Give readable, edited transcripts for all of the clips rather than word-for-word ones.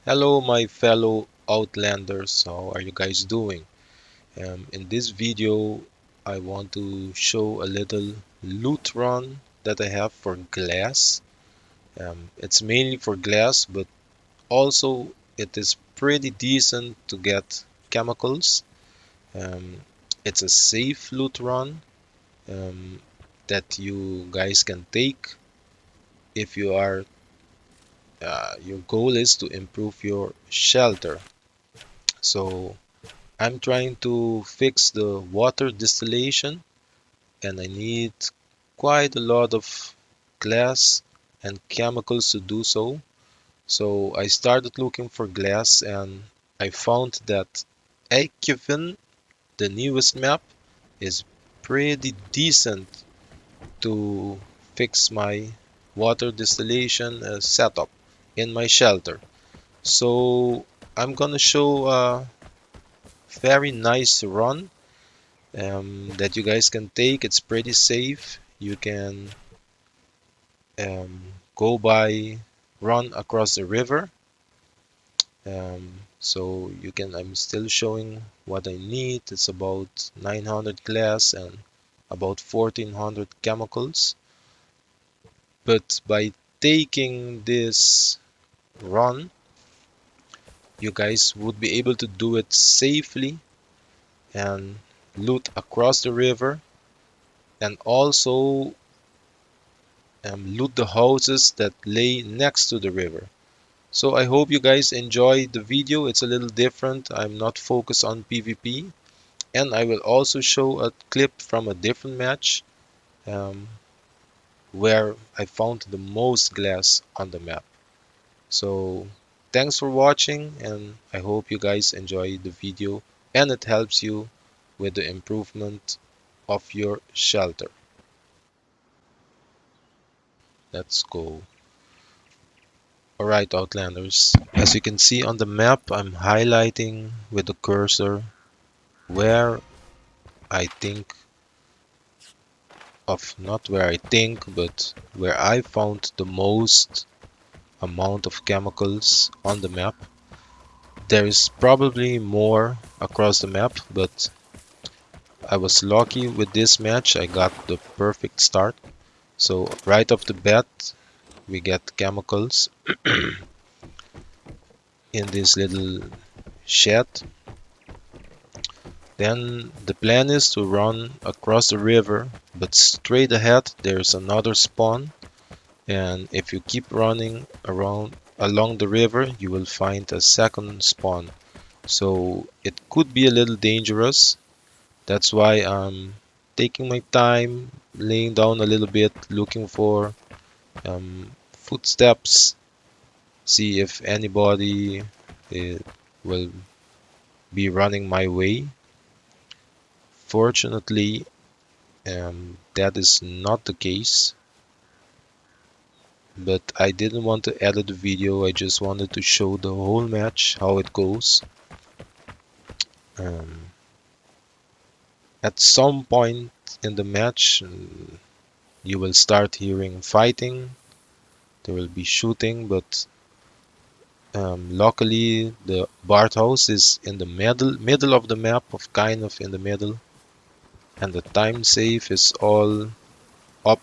Hello my fellow Outlanders, how are you guys doing? In this video I want to show a little loot run that I have for glass. It's mainly for glass, but also it is pretty decent to get chemicals. Um, it's a safe loot run um, that you guys can take if you are your goal is to improve your shelter. So I'm trying to fix the water distillation and I need quite a lot of glass and chemicals to do so. So I started looking for glass and I found that Eikevjen, the newest map, is pretty decent to fix my water distillation setup in my shelter. So I'm gonna show a very nice run that you guys can take. It's pretty safe. You can um, go by run across the river. So you can. I'm still showing what I need. It's about 900 glass and about 1400 chemicals. But by taking this run, you guys would be able to do it safely and loot across the river and also loot the houses that lay next to the river. So I hope you guys enjoy the video. It's a little different. I'm not focused on PvP, and I will also show a clip from a different match um, where I found the most glass on the map. So thanks for watching, and I hope you guys enjoy the video and it helps you with the improvement of your shelter. Let's go. Alright, Outlanders, as you can see on the map, I'm highlighting with the cursor where I think not where I think, but where I found the most amount of chemicals on the map. There is probably more across the map, but I was lucky with this match. I got the perfect start. So right off the bat, we get chemicals in this little shed. Then the plan is to run across the river, but straight ahead there's another spawn, and if you keep running around along the river, you will find a second spawn. So it could be a little dangerous. That's why I'm taking my time, laying down a little bit, looking for footsteps, see if anybody will be running my way. Fortunately, that is not the case, but I didn't want to edit the video. I just wanted to show the whole match, how it goes. Um, at some point in the match, you will start hearing fighting. There will be shooting, but luckily the Bart house is in the middle of the map, of kind of in the middle, and the time save is all up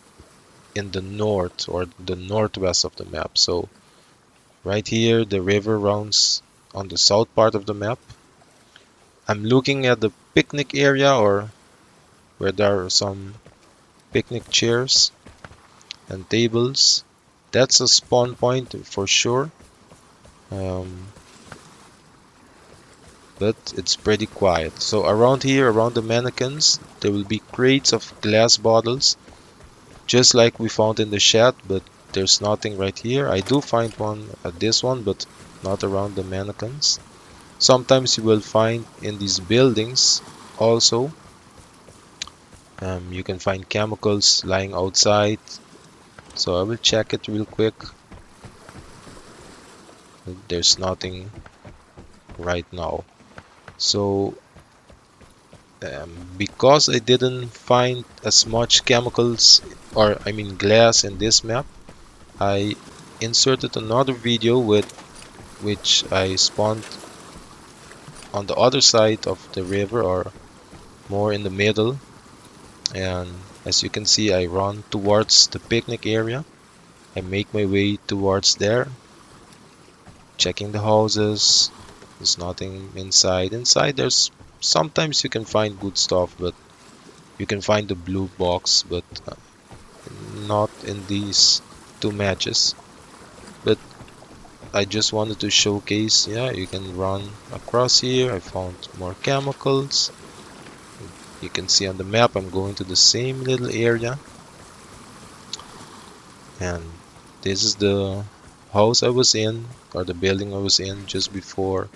in the north or the northwest of the map. So right here the river runs on the south part of the map. I'm looking at the picnic area, or where there are some picnic chairs and tables. That's a spawn point for sure. Um, but it's pretty quiet. So around here, around the mannequins, there will be crates of glass bottles, just like we found in the shed, but there's nothing right here. I do find one at this one, but not around the mannequins. Sometimes you will find in these buildings also. You can find chemicals lying outside. So I will check it real quick. There's nothing right now. So because I didn't find as much chemicals, or I mean glass in this map, I inserted another video with which I spawned on the other side of the river, or more in the middle. And as you can see, I run towards the picnic area. I make my way towards there, checking the houses. There's nothing inside. Inside there's sometimes you can find good stuff, but you can find the blue box, but not in these two matches. But I just wanted to showcase, yeah, you can run across here. I found more chemicals. You can see on the map I'm going to the same little area, and this is the house I was in, or the building I was in just before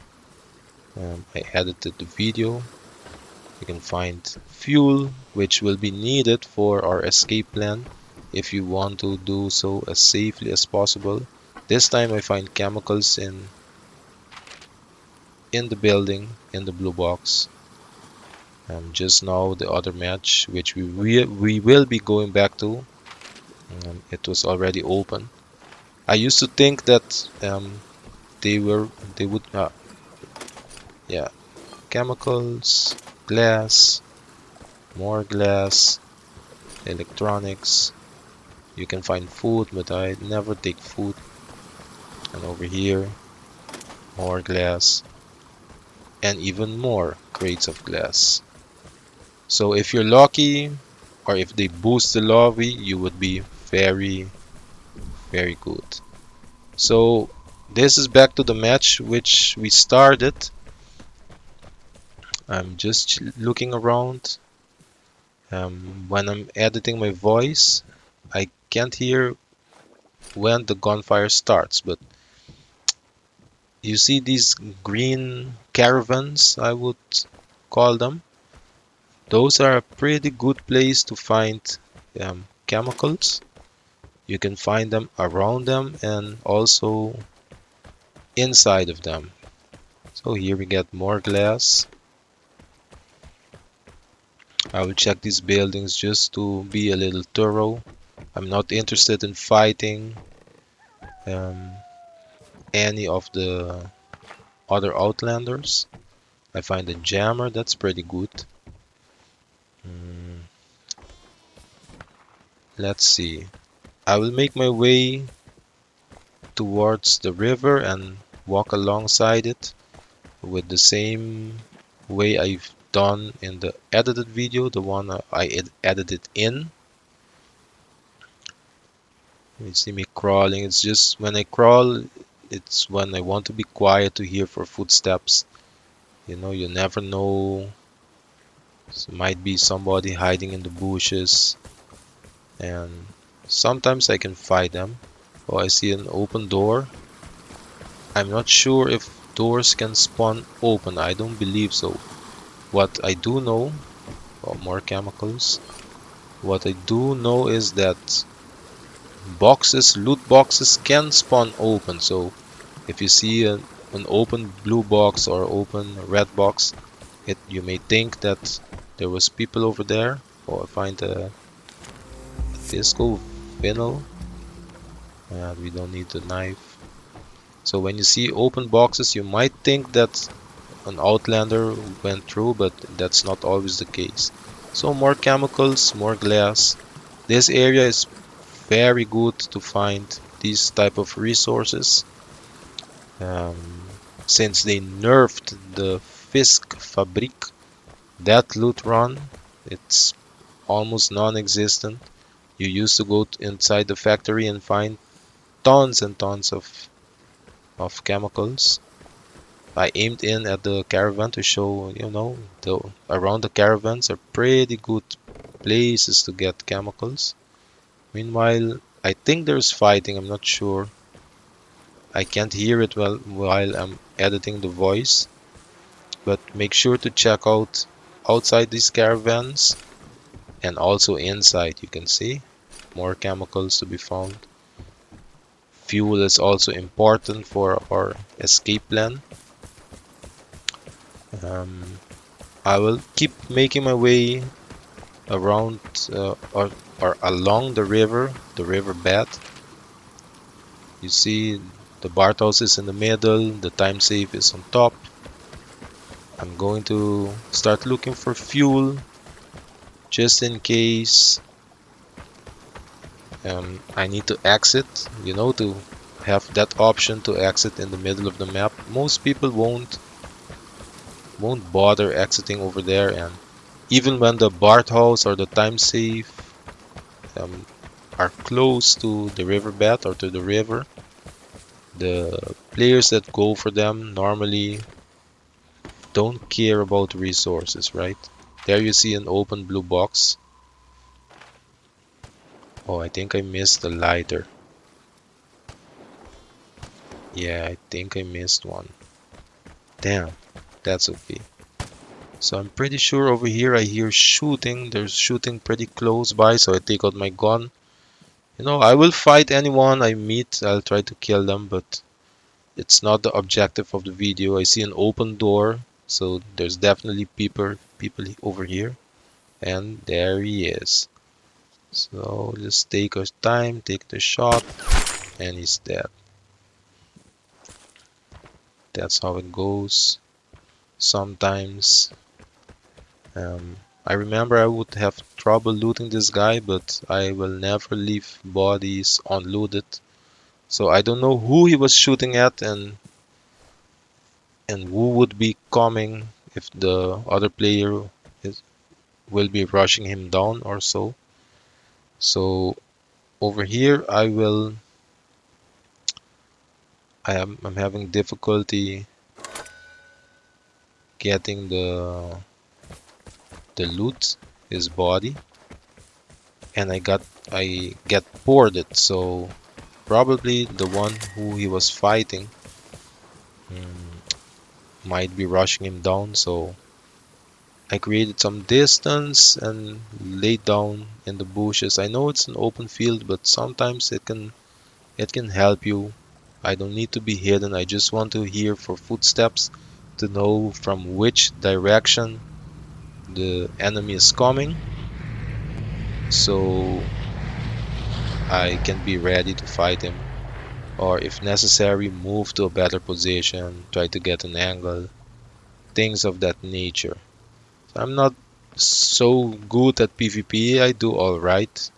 I edited the video. You can find fuel which will be needed for our escape plan if you want to do so as safely as possible. This time I find chemicals in the building, in the blue box. Just now the other match which we will be going back to, it was already open. I used to think that they would yeah, chemicals, glass, more glass, electronics. You can find food, but I never take food. And over here, more glass, and even more crates of glass. So if you're lucky, or if they boost the lobby, you would be very, very good. So this is back to the match which we started. I'm just looking around. When I'm editing my voice, I can't hear when the gunfire starts, but you see these green caravans, I would call them. Those are a pretty good place to find chemicals. You can find them around them and also inside of them. So here we get more glass. I will check these buildings just to be a little thorough. I'm not interested in fighting um, any of the other Outlanders. I find a jammer, that's pretty good. Mm, let's see. I will make my way towards the river and walk alongside it with the same way I've done in the edited video, the one I edited in. You see me crawling. It's just when I crawl, it's when I want to be quiet to hear for footsteps. You know, you never know. There might be somebody hiding in the bushes, and sometimes I can fight them. Oh, I see an open door. I'm not sure if doors can spawn open. I don't believe so. What I do know, oh, more chemicals. What I do know is that boxes, loot boxes can spawn open. So if you see an open blue box or open red box, you may think that there was people over there. Oh, I find a disco vinyl. We don't need the knife. So when you see open boxes, you might think that an Outlander went through, but that's not always the case. So more chemicals, more glass. This area is very good to find these type of resources. Since they nerfed the Fisk Fabriek, that loot run, it's almost non-existent. You used to go inside the factory and find tons and tons of chemicals. I aimed in at the caravan to show, you know, around the caravans are pretty good places to get chemicals. Meanwhile, I think there's fighting, I'm not sure. I can't hear it well while I'm editing the voice, but make sure to check out outside these caravans and also inside. You can see more chemicals to be found. Fuel is also important for our escape plan. I will keep making my way around or along the river bed. You see the Bartels is in the middle, the time save is on top. I'm going to start looking for fuel just in case I need to exit, to have that option to exit in the middle of the map. Most people won't bother exiting over there, and even when the Bart house or the time save um, are close to the riverbed or to the river, the players that go for them normally don't care about resources, right? There you see an open blue box. Oh, I think I missed the lighter. Yeah, I think I missed one. Damn, that's okay. So I'm pretty sure over here I hear shooting. There's shooting pretty close by, so I take out my gun. I will fight anyone I meet. I'll try to kill them, but it's not the objective of the video. I see an open door, so there's definitely people over here. And there he is. So just take our time, take the shot, and he's dead. That's how it goes. Sometimes. Um, I remember I would have trouble looting this guy, but I will never leave bodies unlooted. So I don't know who he was shooting at and who would be coming if the other player is, will be rushing him down or so. So over here I'm having difficulty getting the loot, his body, and I get boarded. So probably the one who he was fighting might be rushing him down. So I created some distance and laid down in the bushes. I know it's an open field, but sometimes it can help you. I don't need to be hidden. I just want to hear for footsteps to know from which direction the enemy is coming, so I can be ready to fight him, or if necessary move to a better position, try to get an angle, things of that nature. I'm not so good at PvP. I do alright,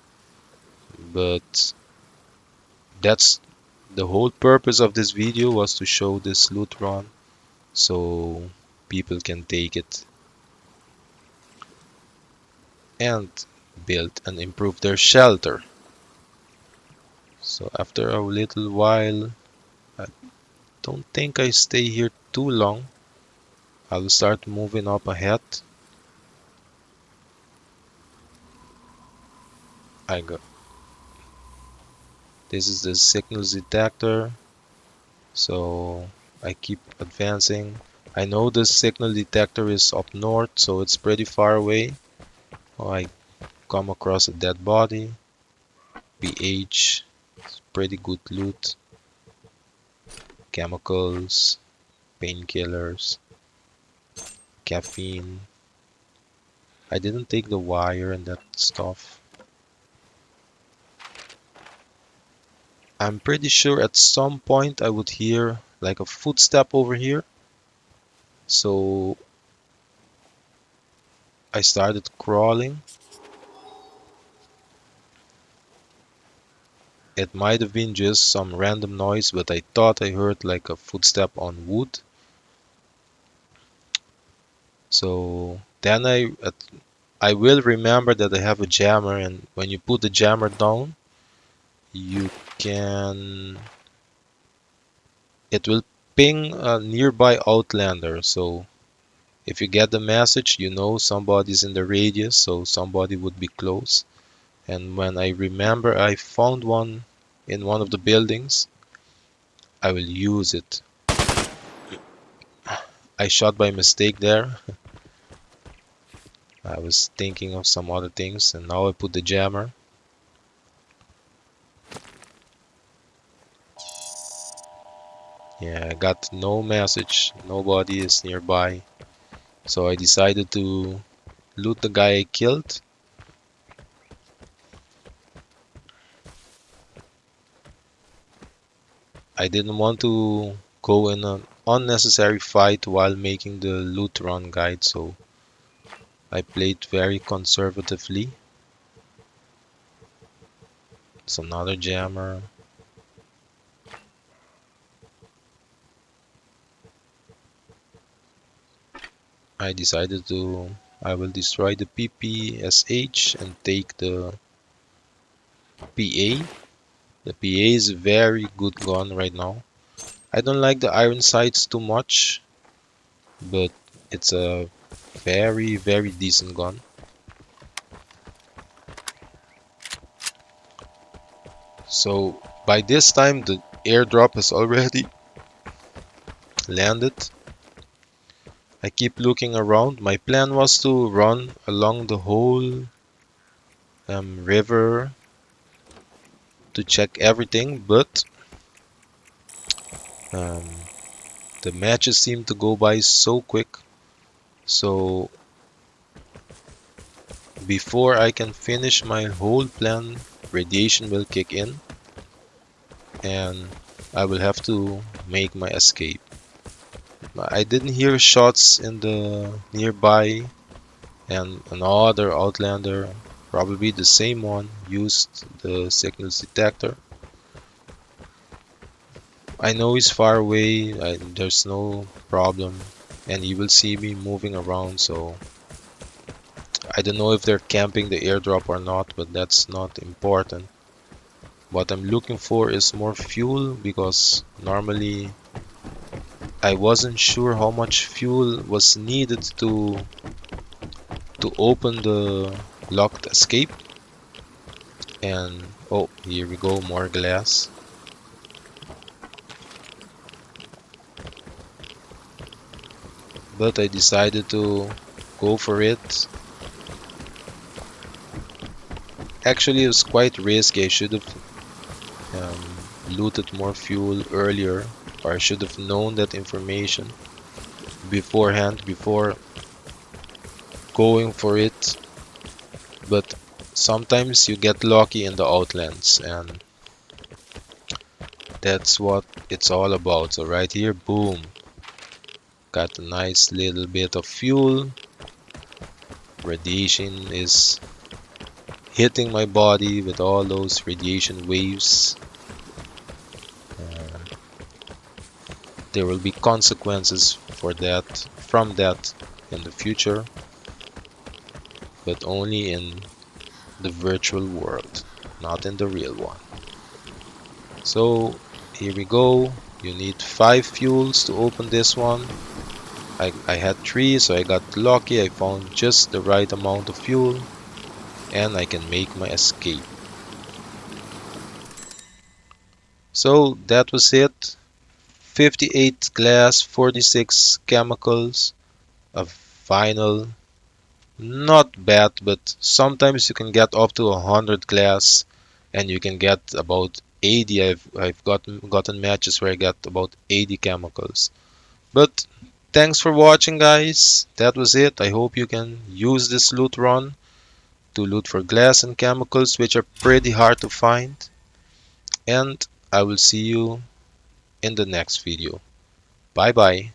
but that's the whole purpose of this video, was to show this loot run so people can take it and build and improve their shelter. So after a little while, I don't think I stay here too long. I'll start moving up ahead. I got This is the signals detector, so I keep advancing. I know the signal detector is up north, so it's pretty far away. Oh, I come across a dead body. BH, pretty good loot. Chemicals, painkillers, caffeine. I didn't take the wire and that stuff. I'm pretty sure at some point I would hear like a footstep over here. So I started crawling. It might have been just some random noise, but I thought I heard like a footstep on wood. So then I will remember that I have a jammer, and when you put the jammer down, you can it will ping a nearby outlander. So if you get the message, you know somebody's in the radius, so somebody would be close. And when I remember I found one in one of the buildings, I will use it. I shot by mistake there. I was thinking of some other things, and now I put the jammer. Yeah, I got no message, nobody is nearby. So I decided to loot the guy I killed. I didn't want to go in an unnecessary fight while making the loot run guide, so I played very conservatively. It's another jammer. I decided I will destroy the PPSH and take the PA. The PA is a very good gun right now. I don't like the iron sights too much, but it's a very, very decent gun. So by this time the airdrop has already landed. I keep looking around. My plan was to run along the whole river to check everything, but um, the matches seem to go by so quick. So before I can finish my whole plan, radiation will kick in and I will have to make my escape. I didn't hear shots in the nearby, and another Outlander, probably the same one, used the signals detector. I know he's far away, there's no problem, and he will see me moving around, so I don't know if they're camping the airdrop or not, but that's not important. What I'm looking for is more fuel, because normally I wasn't sure how much fuel was needed to open the locked escape. And oh, here we go, more glass. But I decided to go for it. Actually, it was quite risky. I should have looted more fuel earlier, or I should have known that information beforehand before going for it. But sometimes you get lucky in the Outlands, and that's what it's all about. So right here, boom, got a nice little bit of fuel. Radiation is hitting my body with all those radiation waves. Uh, there will be consequences from that in the future, but only in the virtual world, not in the real one. So here we go. You need 5 fuels to open this one. I had 3, so I got lucky. I found just the right amount of fuel and I can make my escape. So that was it. 58 glass, 46 chemicals, a vinyl. Not bad, but sometimes you can get up to 100 glass and you can get about 80. I've gotten matches where I got about 80 chemicals. But thanks for watching, guys. That was it. I hope you can use this loot run to loot for glass and chemicals, which are pretty hard to find. And I will see you in the next video. Bye bye.